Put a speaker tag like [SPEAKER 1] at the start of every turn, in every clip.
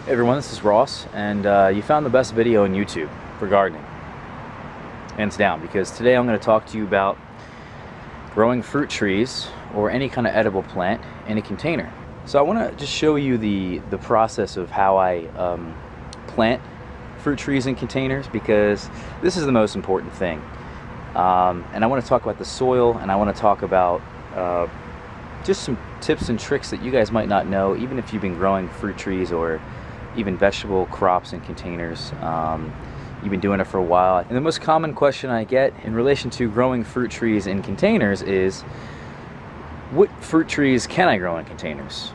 [SPEAKER 1] Hey everyone, this is Ross, and you found the best video on YouTube for gardening, hands down, because today I'm going to talk to you about growing fruit trees or any kind of edible plant in a container. So I want to just show you the process of how I plant fruit trees in containers, because this is the most important thing. And I want to talk about the soil, and I want to talk about just some tips and tricks that you guys might not know, even if you've been growing fruit trees or even vegetable crops in containers. You've been doing it for a while. And the most common question I get in relation to growing fruit trees in containers is, what fruit trees can I grow in containers?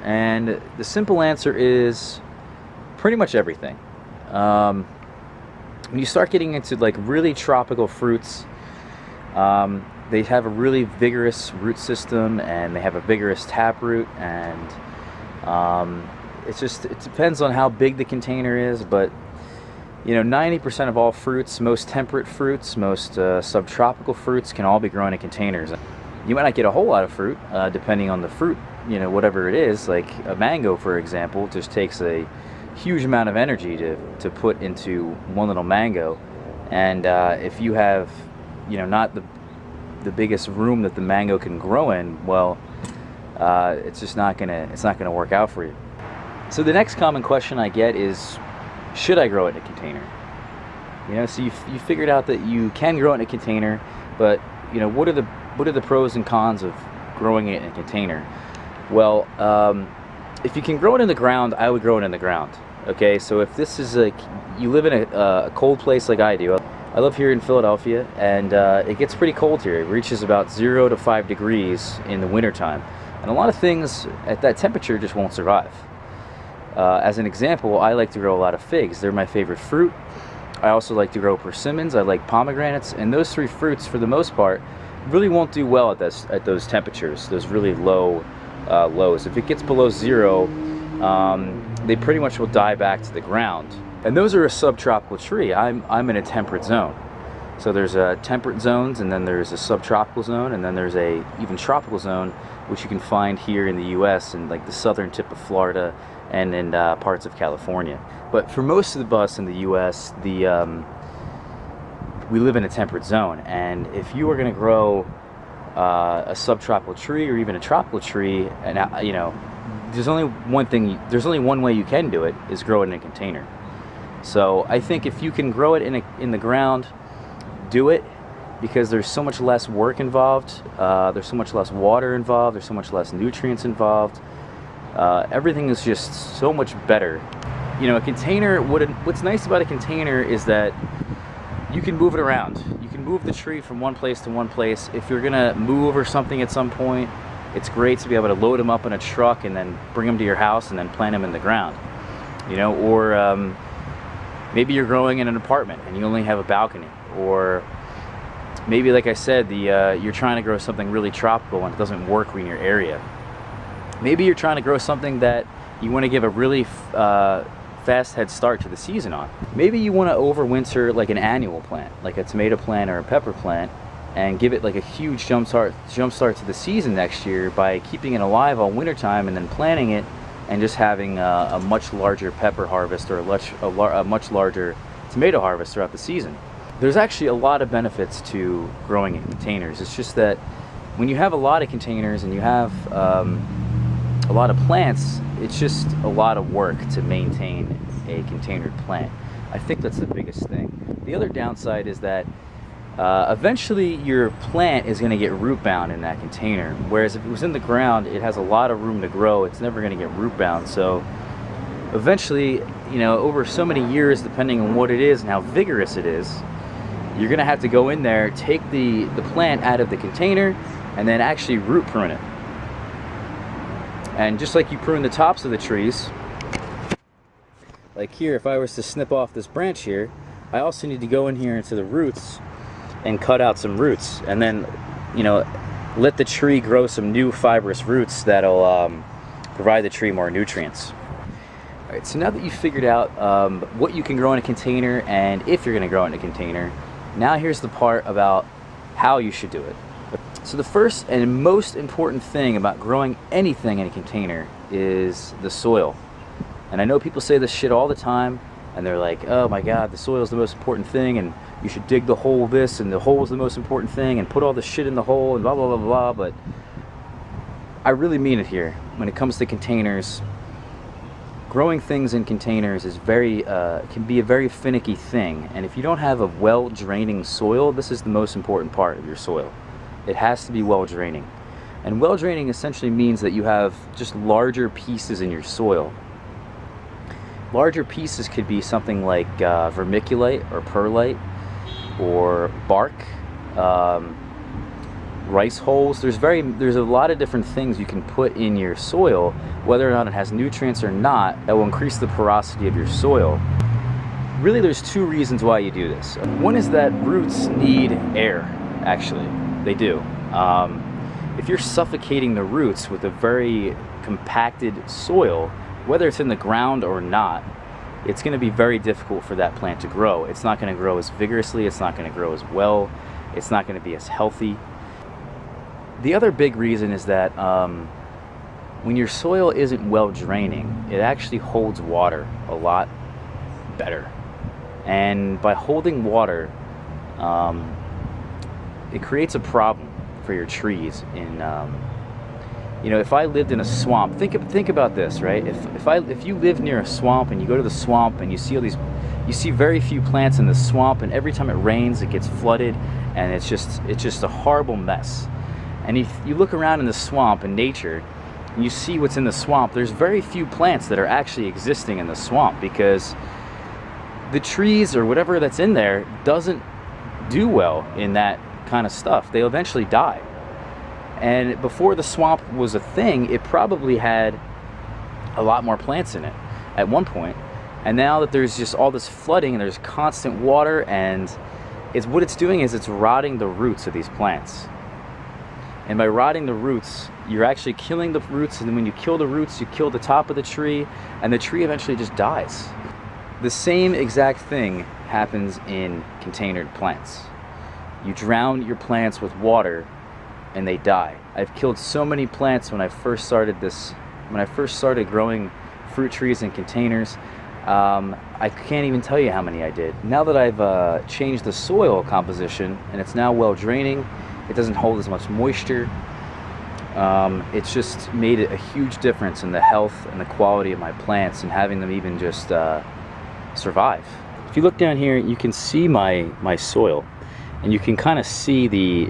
[SPEAKER 1] And the simple answer is pretty much everything. When you start getting into like really tropical fruits, they have a really vigorous root system, and they have a vigorous taproot, and it depends on how big the container is, but 90% of all fruits, most temperate fruits, most subtropical fruits can all be grown in containers. You might not get a whole lot of fruit, depending on the fruit, whatever it is. Like a mango, for example, just takes a huge amount of energy to put into one little mango, and if you have, not the biggest room that the mango can grow in, well, it's not gonna work out for you. So the next common question I get is, should I grow it in a container? So you figured out that you can grow it in a container, but what are the pros and cons of growing it in a container? Well, if you can grow it in the ground, I would grow it in the ground. Okay, so if this is like, you live in a cold place like I do. I live here in Philadelphia, and it gets pretty cold here. It reaches about 0 to 5 degrees in the wintertime, and a lot of things at that temperature just won't survive. As an example, I like to grow a lot of figs. They're my favorite fruit. I also like to grow persimmons. I like pomegranates, and those three fruits, for the most part, really won't do well at those temperatures, those really low lows. If it gets below 0, they pretty much will die back to the ground. And those are a subtropical tree. I'm in a temperate zone. So there's temperate zones, and then there's a subtropical zone, and then there's a even tropical zone, which you can find here in the U.S. and like the southern tip of Florida and in parts of California. But for most of us in the U.S., we live in a temperate zone, and if you are going to grow a subtropical tree or even a tropical tree, and there's only one way you can do it, is grow it in a container. So I think if you can grow it in the ground, do it, because there's so much less work involved, there's so much less water involved, there's so much less nutrients involved. Everything is just so much better. A container, what's nice about a container is that you can move it around. You can move the tree from one place to one place. If you're gonna move or something at some point, it's great to be able to load them up in a truck and then bring them to your house and then plant them in the ground. Or maybe you're growing in an apartment and you only have a balcony, or maybe, like I said, you're trying to grow something really tropical and it doesn't work in your area. Maybe you're trying to grow something that you want to give a really fast head start to the season on. Maybe you want to overwinter like an annual plant, like a tomato plant or a pepper plant, and give it like a huge jump start to the season next year by keeping it alive all wintertime and then planting it and just having a much larger pepper harvest or a much larger tomato harvest throughout the season. There's actually a lot of benefits to growing in containers. It's just that when you have a lot of containers and you have a lot of plants, it's just a lot of work to maintain a containered plant. I think that's the biggest thing. The other downside is that eventually your plant is going to get root bound in that container, whereas if it was in the ground, it has a lot of room to grow. It's never going to get root bound. So eventually, over so many years, depending on what it is and how vigorous it is, you're going to have to go in there, take the plant out of the container, and then actually root prune it. And just like you prune the tops of the trees, like here, if I was to snip off this branch here, I also need to go in here into the roots and cut out some roots, and then let the tree grow some new fibrous roots that'll provide the tree more nutrients. Alright, so now that you've figured out what you can grow in a container and if you're going to grow in a container, now here's the part about how you should do it. So the first and most important thing about growing anything in a container is the soil. And I know people say this shit all the time, and they're like, oh my god, the soil is the most important thing, and you should dig the hole this, and the hole is the most important thing, and put all the shit in the hole, and blah blah blah blah. But I really mean it here. When it comes to containers, growing things in containers is can be a very finicky thing. And if you don't have a well-draining soil, this is the most important part of your soil. It has to be well-draining. And well-draining essentially means that you have just larger pieces in your soil. Larger pieces could be something like vermiculite or perlite or bark, rice hulls. There's a lot of different things you can put in your soil, whether or not it has nutrients or not, that will increase the porosity of your soil. Really, there's two reasons why you do this. One is that roots need air, actually. They do. If you're suffocating the roots with a very compacted soil, whether it's in the ground or not, it's going to be very difficult for that plant to grow. It's not going to grow as vigorously, it's not going to grow as well, it's not going to be as healthy. The other big reason is that when your soil isn't well draining, it actually holds water a lot better. And by holding water, it creates a problem for your trees. If I lived in a swamp, think about this, right? If you live near a swamp and you go to the swamp and you see very few plants in the swamp, and every time it rains it gets flooded, and it's just a horrible mess. And if you look around in the swamp in nature and you see what's in the swamp, there's very few plants that are actually existing in the swamp, because the trees or whatever that's in there doesn't do well in that kind of stuff. They eventually die. And before the swamp was a thing, it probably had a lot more plants in it at one point. And now that there's just all this flooding and there's constant water, and what it's doing is it's rotting the roots of these plants. And by rotting the roots, you're actually killing the roots, and then when you kill the roots, you kill the top of the tree, and the tree eventually just dies. The same exact thing happens in containered plants. You drown your plants with water and they die. I've killed so many plants when I first started growing fruit trees in containers. I can't even tell you how many I did. Now that I've changed the soil composition and it's now well draining, it doesn't hold as much moisture. It's just made a huge difference in the health and the quality of my plants and having them even just survive. If you look down here, you can see my soil, and you can kind of see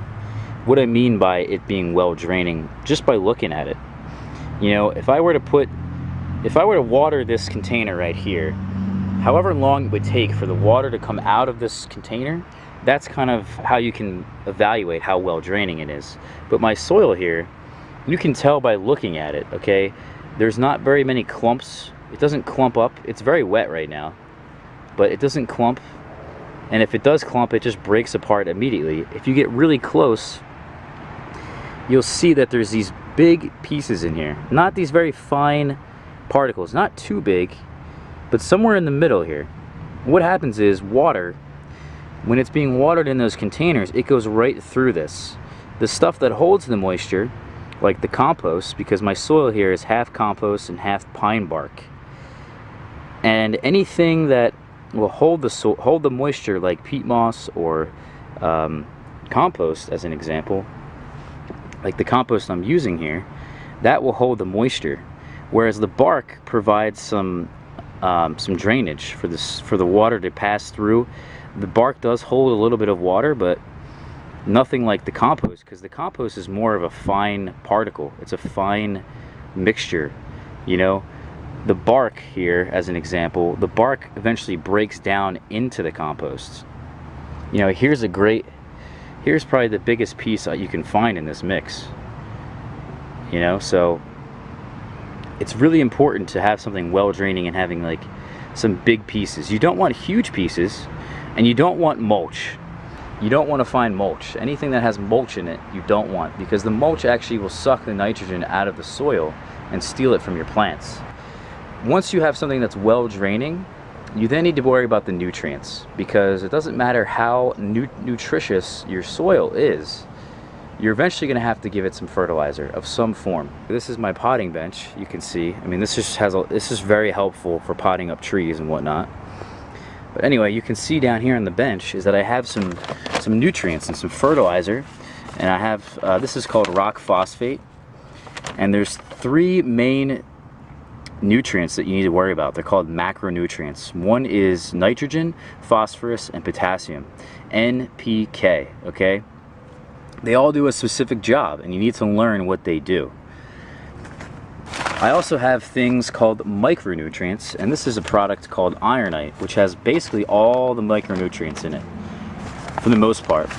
[SPEAKER 1] what I mean by it being well draining just by looking at it. If I were to water this container right here, however long it would take for the water to come out of this container, that's kind of how you can evaluate how well draining it is. But my soil here, you can tell by looking at it, okay? There's not very many clumps. It doesn't clump up. It's very wet right now, but it doesn't clump. And if it does clump, it just breaks apart immediately. If you get really close, you'll see that there's these big pieces in here. Not these very fine particles, not too big, but somewhere in the middle here. What happens is water, when it's being watered in those containers, it goes right through this. The stuff that holds the moisture, like the compost, because my soil here is half compost and half pine bark. And anything that will hold the moisture, like peat moss or compost, as an example, like the compost I'm using here, that will hold the moisture, whereas the bark provides some drainage for the water to pass through. The bark does hold a little bit of water, but nothing like the compost, because the compost is more of a fine particle. It's a fine mixture. The bark here, as an example, the bark eventually breaks down into the compost. Here's probably the biggest piece you can find in this mix. So it's really important to have something well draining and having like some big pieces. You don't want huge pieces, and you don't want mulch. You don't want to find mulch. Anything that has mulch in it, you don't want, because the mulch actually will suck the nitrogen out of the soil and steal it from your plants. Once you have something that's well draining, you then need to worry about the nutrients, because it doesn't matter how nutritious your soil is. you're eventually going to have to give it some fertilizer of some form. This is my potting bench. You can see, I mean, this is very helpful for potting up trees and whatnot. But anyway, you can see down here on the bench is that I have some nutrients and some fertilizer, and I have this is called rock phosphate, and there's 3 main nutrients that you need to worry about. They're called macronutrients. One is nitrogen, phosphorus, and potassium, NPK. Okay, they all do a specific job, and you need to learn what they do. I also have things called micronutrients, and this is a product called Ironite, which has basically all the micronutrients in it, for the most part.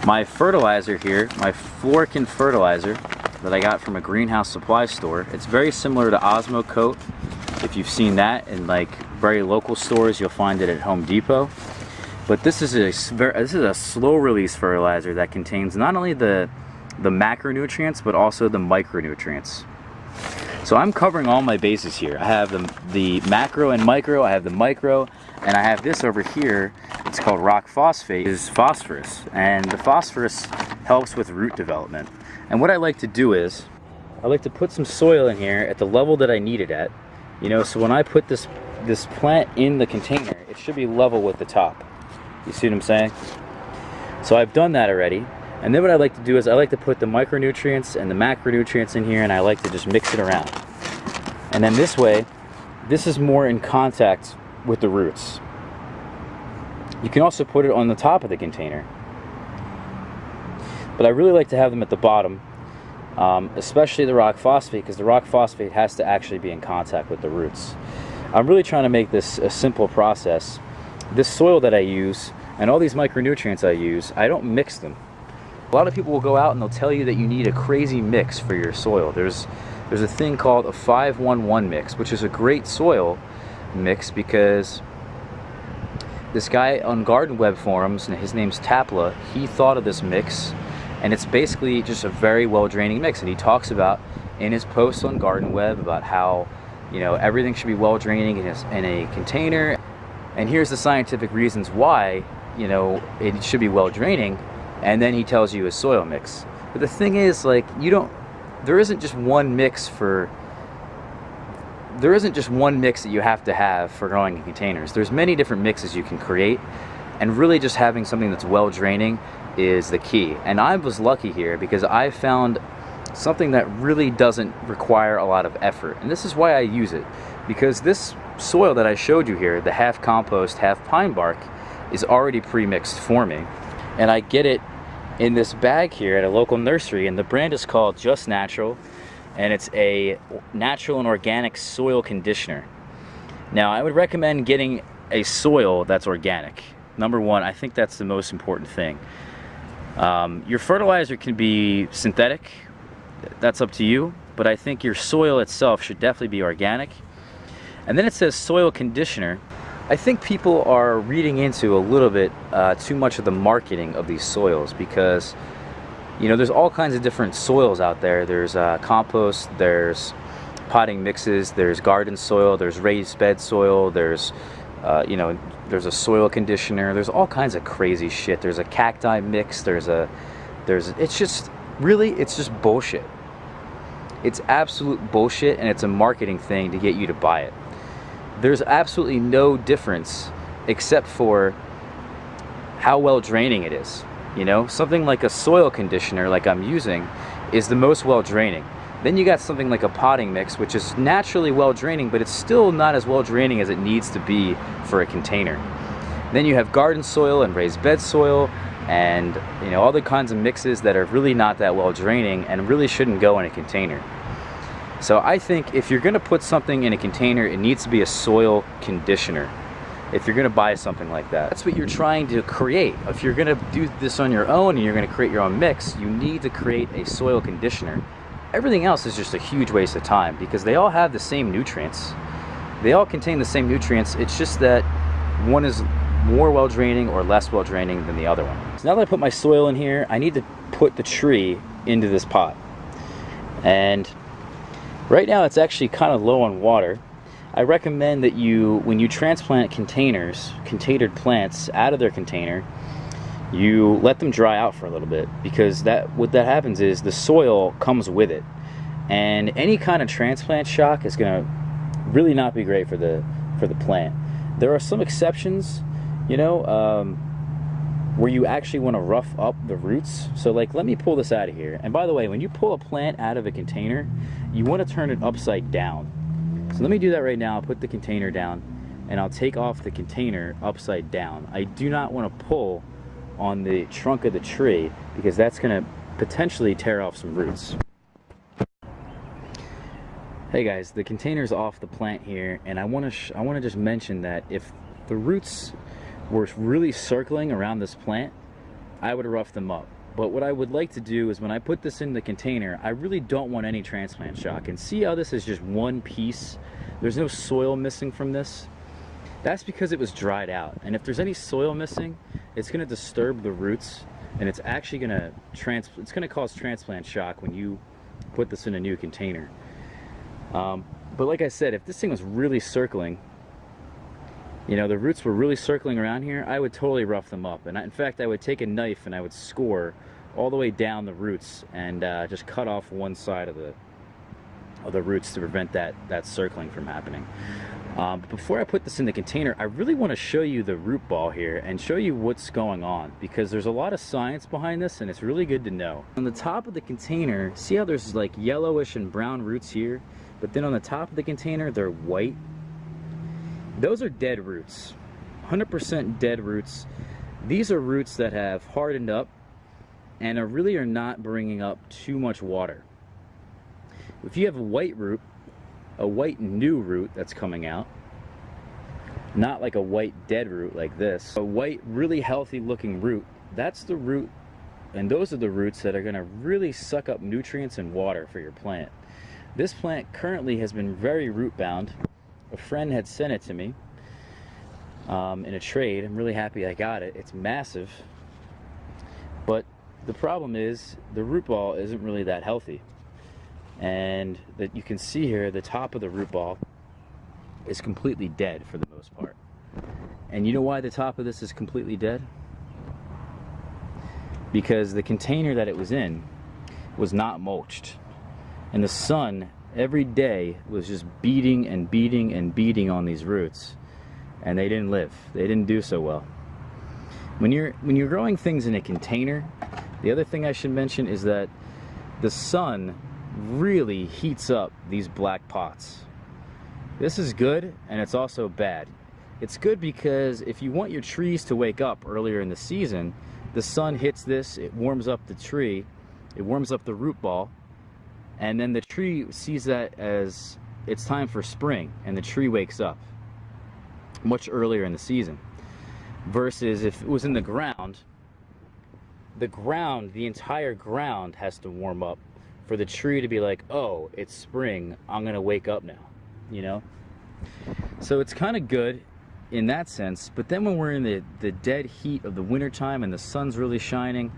[SPEAKER 1] My fertilizer here, my Florican fertilizer that I got from a greenhouse supply store, it's very similar to Osmocote. If you've seen that in like very local stores, you'll find it at Home Depot. But this is a slow release fertilizer that contains not only the macronutrients, but also the micronutrients. So I'm covering all my bases here. I have the macro and micro, I have the micro, and I have this over here. It's called rock phosphate. It's phosphorus, and the phosphorus helps with root development. And what I like to do is, I like to put some soil in here at the level that I need it at. You know, so when I put this plant in the container, it should be level with the top. You see what I'm saying? So I've done that already. And then what I like to do is I like to put the micronutrients and the macronutrients in here, and I like to just mix it around. And then this way, this is more in contact with the roots. You can also put it on the top of the container, but I really like to have them at the bottom, especially the rock phosphate, because the rock phosphate has to actually be in contact with the roots. I'm really trying to make this a simple process. This soil that I use and all these micronutrients I use, I don't mix them. A lot of people will go out and they'll tell you that you need a crazy mix for your soil. There's a thing called a 5-1-1 mix, which is a great soil mix because this guy on Garden Web forums, and his name's Tapla, he thought of this mix, and it's basically just a very well draining mix. And he talks about in his posts on Garden Web about how, you know, everything should be well draining in a container, and here's the scientific reasons why, you know, it should be well draining. And then he tells you a soil mix. But the thing is, like, there isn't just one mix that you have to have for growing in containers. There's many different mixes you can create, and really just having something that's well draining is the key. And I was lucky here because I found something that really doesn't require a lot of effort. And this is why I use it, because this soil that I showed you here, the half compost, half pine bark, is already pre-mixed for me. And I get it in this bag here at a local nursery, and the brand is called Just Natural, and it's a natural and organic soil conditioner. Now, I would recommend getting a soil that's organic. Number one, I think that's the most important thing. Your fertilizer can be synthetic, that's up to you, but I think your soil itself should definitely be organic. And then it says soil conditioner. I think people are reading into a little bit too much of the marketing of these soils, because, you know, there's all kinds of different soils out there. There's compost, there's potting mixes, there's garden soil, there's raised bed soil, there's, you know, there's a soil conditioner, there's all kinds of crazy shit. There's a cacti mix, it's just bullshit. It's absolute bullshit, and it's a marketing thing to get you to buy it. There's absolutely no difference except for how well draining it is. You know, something like a soil conditioner like I'm using is the most well draining. Then you got something like a potting mix, which is naturally well draining, but it's still not as well draining as it needs to be for a container. Then you have garden soil and raised bed soil, and, you know, all the kinds of mixes that are really not that well draining and really shouldn't go in a container. So I think if you're going to put something in a container, it needs to be a soil conditioner. If you're going to buy something like that, that's what you're trying to create. If you're going to do this on your own and you're going to create your own mix, you need to create a soil conditioner. Everything else is just a huge waste of time, because they all have the same nutrients. They all contain the same nutrients. It's just that one is more well draining or less well draining than the other one. So now that I put my soil in here, I need to put the tree into this pot. And right now it's actually kind of low on water. I recommend that when you transplant contained plants out of their container, you let them dry out for a little bit, because what that happens is the soil comes with it, and any kind of transplant shock is going to really not be great for the plant. There are some exceptions, you know, where you actually want to rough up the roots. So like, let me pull this out of here. And by the way, when you pull a plant out of a container, you want to turn it upside down. So let me do that right now. I'll put the container down and I'll take off the container upside down. I do not want to pull on the trunk of the tree, because that's going to potentially tear off some roots. Hey guys, the container's off the plant here, and I want to just mention that if the roots were really circling around this plant, I would rough them up. But what I would like to do is, when I put this in the container, I really don't want any transplant shock. And see how this is just one piece? There's no soil missing from this. That's because it was dried out. And if there's any soil missing, it's going to disturb the roots, and it's actually going to cause transplant shock when you put this in a new container. But like I said, if this thing was really circling, you know, the roots were really circling around here, I would totally rough them up. And in fact, I would take a knife and I would score all the way down the roots and just cut off one side of the roots to prevent that circling from happening. But before I put this in the container, I really want to show you the root ball here and show you what's going on, because there's a lot of science behind this and it's really good to know. On the top of the container, see how there's like yellowish and brown roots here? But then on the top of the container, they're white. Those are dead roots, 100% dead roots. These are roots that have hardened up and are not bringing up too much water. If you have a white root, a white new root that's coming out, not like a white dead root like this, a white really healthy looking root, that's the root, and those are the roots that are going to really suck up nutrients and water for your plant. This plant currently has been very root bound. A friend had sent it to me in a trade. I'm really happy I got it. It's massive, but the problem is the root ball isn't really that healthy. And that you can see here, the top of the root ball is completely dead for the most part. And you know why the top of this is completely dead? Because the container that it was in was not mulched. And the sun every day was just beating and beating and beating on these roots. And they didn't live. They didn't do so well. When you're growing things in a container, the other thing I should mention is that the sun really heats up these black pots. This is good, and it's also bad. It's good because if you want your trees to wake up earlier in the season, the sun hits this, it warms up the tree, it warms up the root ball, and then the tree sees that as it's time for spring, and the tree wakes up much earlier in the season. Versus if it was in the ground, the entire ground has to warm up for the tree to be like, oh, it's spring, I'm gonna wake up now, you know? So it's kind of good in that sense, but then when we're in the dead heat of the winter time and the sun's really shining,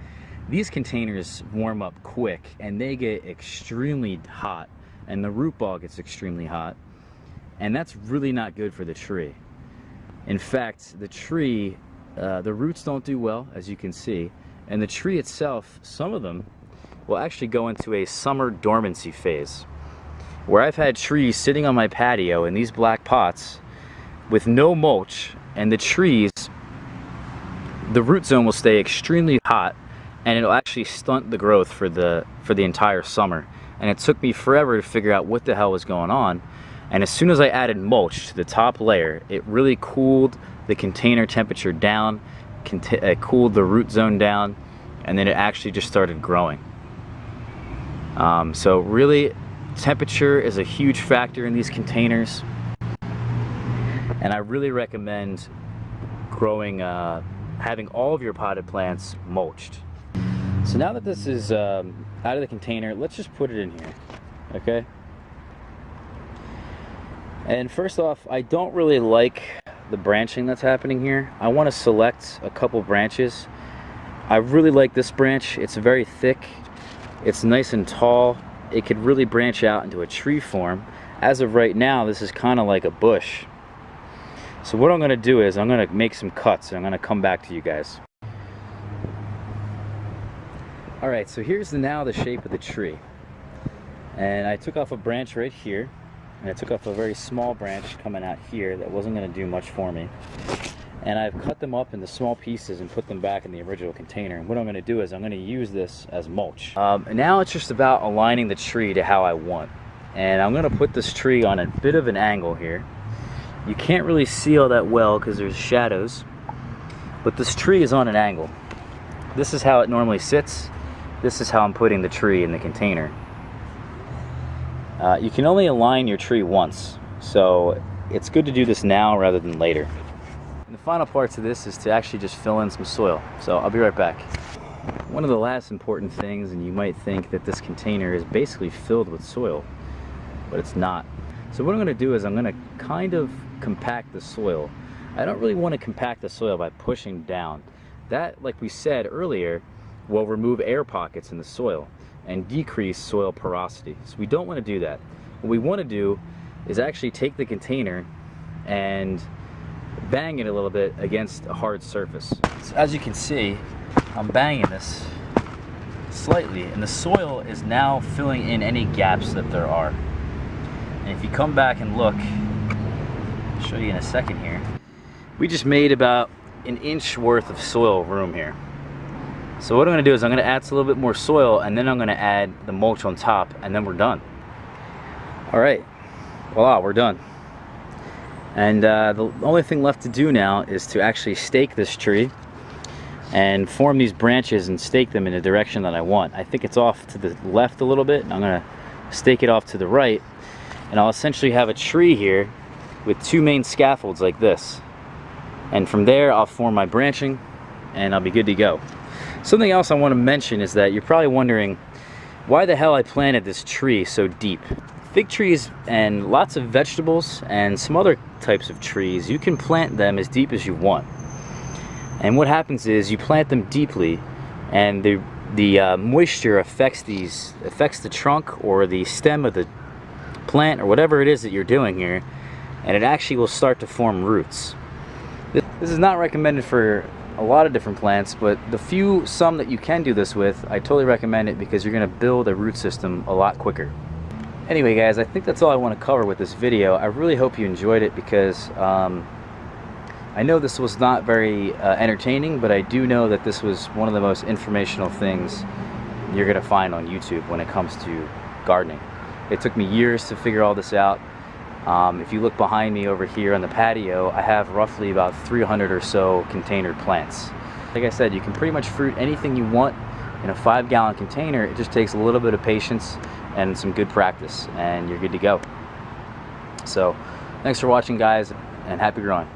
[SPEAKER 1] these containers warm up quick and they get extremely hot, and the root ball gets extremely hot, and that's really not good for the tree. In fact, the tree, the roots don't do well, as you can see, and the tree itself, some of them will actually go into a summer dormancy phase, where I've had trees sitting on my patio in these black pots with no mulch, and the trees, the root zone will stay extremely hot, and it'll actually stunt the growth for the entire summer. And it took me forever to figure out what the hell was going on. And as soon as I added mulch to the top layer, it really cooled the container temperature down, it cooled the root zone down, and then it actually just started growing. So really, temperature is a huge factor in these containers, and I really recommend growing, having all of your potted plants mulched. So now that this is out of the container, let's just put it in here, okay? And first off, I don't really like the branching that's happening here. I want to select a couple branches. I really like this branch. It's very thick. It's nice and tall. It could really branch out into a tree form. As of right now, this is kind of like a bush. So what I'm going to do is I'm going to make some cuts, and I'm going to come back to you guys. All right, so here's now the shape of the tree. And I took off a branch right here, and I took off a very small branch coming out here that wasn't going to do much for me. And I've cut them up into small pieces and put them back in the original container. And what I'm going to do is I'm going to use this as mulch. Now it's just about aligning the tree to how I want. And I'm going to put this tree on a bit of an angle here. You can't really see all that well because there's shadows, but this tree is on an angle. This is how it normally sits. This is how I'm putting the tree in the container. You can only align your tree once, so it's good to do this now rather than later. And the final parts of this is to actually just fill in some soil. So I'll be right back. One of the last important things, and you might think that this container is basically filled with soil, but it's not. So what I'm going to do is I'm going to kind of compact the soil. I don't really want to compact the soil by pushing down. That, like we said earlier, will remove air pockets in the soil and decrease soil porosity. So we don't want to do that. What we want to do is actually take the container and bang it a little bit against a hard surface. So as you can see, I'm banging this slightly, and the soil is now filling in any gaps that there are. And if you come back and look, I'll show you in a second here, we just made about an inch worth of soil room here. So what I'm going to do is I'm going to add a little bit more soil, and then I'm going to add the mulch on top, and then we're done. All right, voila, we're done. And the only thing left to do now is to actually stake this tree and form these branches and stake them in the direction that I want. I think it's off to the left a little bit, and I'm going to stake it off to the right, and I'll essentially have a tree here with two main scaffolds like this. And from there I'll form my branching and I'll be good to go. Something else I want to mention is that you're probably wondering why the hell I planted this tree so deep. Fig trees and lots of vegetables and some other types of trees, you can plant them as deep as you want. And what happens is you plant them deeply, and the moisture affects the trunk or the stem of the plant or whatever it is that you're doing here, and it actually will start to form roots. This is not recommended for a lot of different plants, but some that you can do this with, I totally recommend it because you're going to build a root system a lot quicker. Anyway guys, I think that's all I want to cover with this video. I really hope you enjoyed it because I know this was not very entertaining, but I do know that this was one of the most informational things you're going to find on YouTube when it comes to gardening. It took me years to figure all this out. If you look behind me over here on the patio, I have roughly about 300 or so containered plants. Like I said, you can pretty much fruit anything you want in a 5-gallon container. It just takes a little bit of patience and some good practice, and you're good to go. So thanks for watching guys, and happy growing.